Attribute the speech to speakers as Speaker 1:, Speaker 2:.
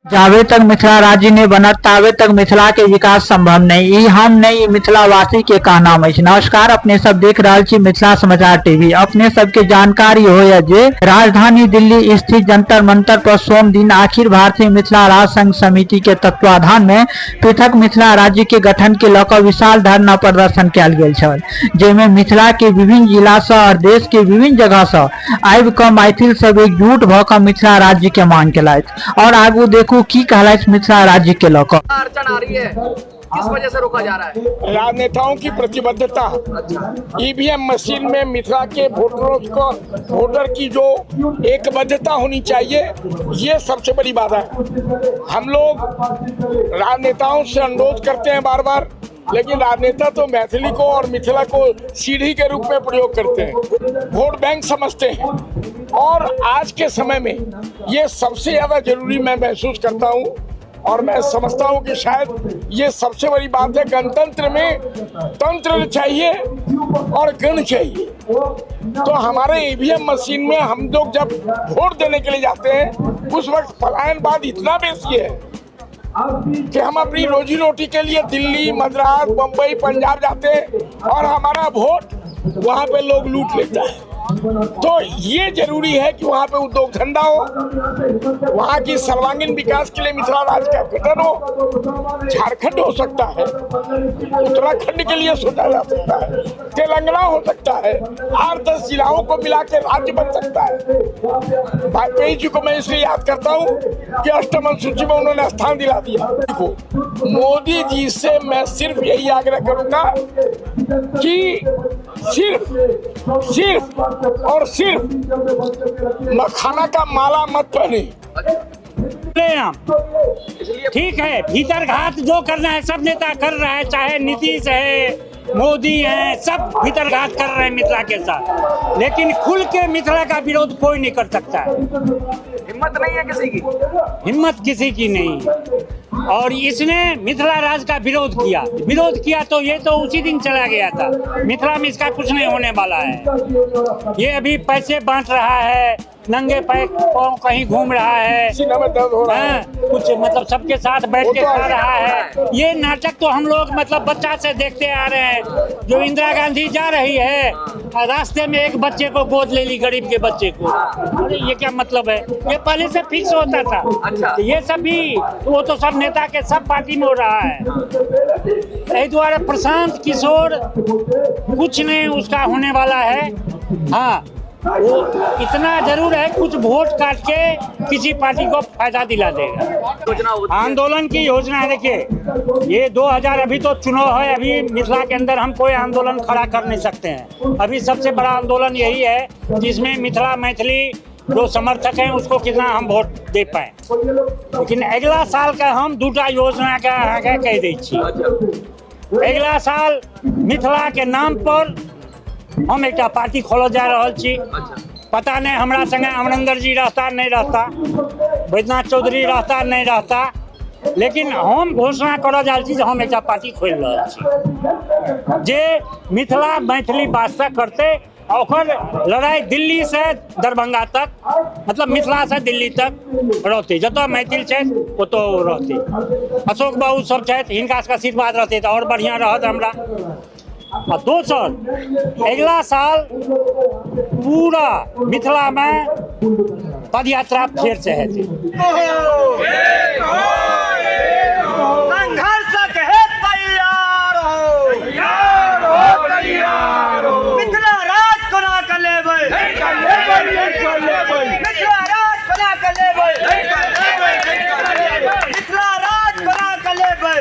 Speaker 1: जावे तक मिथिला राज्य नहीं बनत तावे तक मिथिला के विकास संभव नहीं। ई हम नहीं, मिथिला वासी के कहना में। नमस्कार, अपने सब देख रहा छी मिथिला समाचार टीवी। अपने सबके जानकारी हो जे राजधानी दिल्ली स्थित जंतर मंतर पर सोम दिन अखिल भारतीय मिथिला राज्य संघ समिति के तत्वाधान में पृथक मिथिला राज्य के गठन के लऽ विशाल धरना प्रदर्शन कयल गेल छल, जेमे मिथिला के विभिन्न जिला से और देश के विभिन्न जगह से आबि कऽ मैथिल सब एकजुट भऽ कऽ मिथिला राज्य के मांग केलथि और आगू देखू की कहलथि मिथिला राज्य के लऽ कऽ।
Speaker 2: अड़चन आ रही है, किस वजह से रोका जा रहा है?
Speaker 3: राजनेताओं की प्रतिबद्धता। ईवीएम मशीन में मिथिला के वोटरों को, वोटर की जो एकबद्धता होनी चाहिए, ये सबसे बड़ी बात है। हम लोग राजनेताओं से अनुरोध करते हैं बार बार, लेकिन राजनेता तो मैथिली को और मिथिला को सीढ़ी के रूप में प्रयोग करते हैं, वोट बैंक समझते हैं। और आज के समय में ये सबसे ज्यादा जरूरी मैं महसूस करता हूँ और मैं समझता हूँ कि शायद ये सबसे बड़ी बात है। गणतंत्र में तंत्र चाहिए और गण चाहिए। तो हमारे ईवीएम मशीन में हम लोग जब वोट देने के लिए जाते हैं, उस वक्त पलायनवाद इतना बेसी है कि हम अपनी रोजी रोटी के लिए दिल्ली, मद्रास, बम्बई, पंजाब जाते हैं और हमारा वोट वहाँ पे लोग लूट लेता है। तो ये जरूरी है कि वहाँ पे उद्योग धंधा हो, वहाँ की सर्वांगीण विकास के लिए मिथिला राज्य का गठन हो। झारखंड हो सकता है, उत्तराखंड के लिए सोचा जा सकता है, तेलंगाना हो सकता है, 8-10 जिलाओं को मिला के राज्य बन सकता है। वाजपेयी जी को मैं इसलिए याद करता हूँ कि अष्टम अनुसूची में उन्होंने स्थान दिला दिया। मोदी जी से मैं सिर्फ यही आग्रह करूंगा कि सिर्फ और सिर्फ मखाना का माला मत पहने।
Speaker 4: ठीक है, भीतर घात जो करना है सब नेता कर रहा है, चाहे नीतीश है, मोदी है, सब भीतर घात कर रहे हैं मिथिला के साथ, लेकिन खुल के मिथिला का विरोध कोई नहीं कर सकता है।
Speaker 2: हिम्मत नहीं है किसी की,
Speaker 4: हिम्मत किसी की नहीं है। और इसने मिथिला राज्य का विरोध किया तो ये तो उसी दिन चला गया था। मिथिला में इसका कुछ नहीं होने वाला है। ये अभी पैसे बांट रहा है, नंगे पैर कहीं घूम रहा है, कुछ मतलब सबके साथ बैठ के खा रहा है। ये नाटक तो हम लोग मतलब बच्चा से देखते आ रहे हैं। जो इंदिरा गांधी जा रही है, रास्ते में एक बच्चे को गोद ले ली, गरीब के बच्चे को। अरे ये क्या मतलब है? ये पहले से फिक्स होता था।
Speaker 2: अच्छा।
Speaker 4: ये सब भी वो तो सब नेता के सब पार्टी में हो रहा है। यही द्वारा प्रशांत किशोर कुछ नहीं उसका होने वाला है। हाँ, वो इतना जरूर है, कुछ वोट काट के किसी पार्टी को फायदा दिला देगा। आंदोलन की योजना है, देखिए ये 2000 अभी तो चुनाव है, अभी मिथिला के अंदर हम कोई आंदोलन खड़ा कर नहीं सकते हैं। अभी सबसे बड़ा आंदोलन यही है जिसमें मिथिला मैथिली जो समर्थक हैं उसको कितना हम वोट दे पाए। लेकिन अगला साल का हम दूटा योजना का आगे कह दी छी। अगला साल मिथिला के नाम पर हम एक पार्टी खोल जा रहा छी। पता नहीं हमरा संगे अमरिंदर जी रहता नहीं रहता, बैद्यनाथ चौधरी रहता नहीं रहता, लेकिन हम घोषणा कर जा रही हम एक पार्टी खोल रहा छी जे मिथिला मैथिली वास्ते करते। और लड़ाई दिल्ली से दरभंगा तक, मतलब मिथिला से दिल्ली तक रहते, जतो मैथिल है वो तो रहते। अशोक बाबू सब हिनका आशीर्वाद रहते तो और बढ़िया रहत हमरा। दोसर अगला साल पूरा मिथिला में पद यात्रा फिर से है।
Speaker 2: संघर्ष के तैयार हो, मिथिला राज कोना कर लेबै, मिथिला राज कोना कर लेबै, मिथिला राज कोना कर लेबै।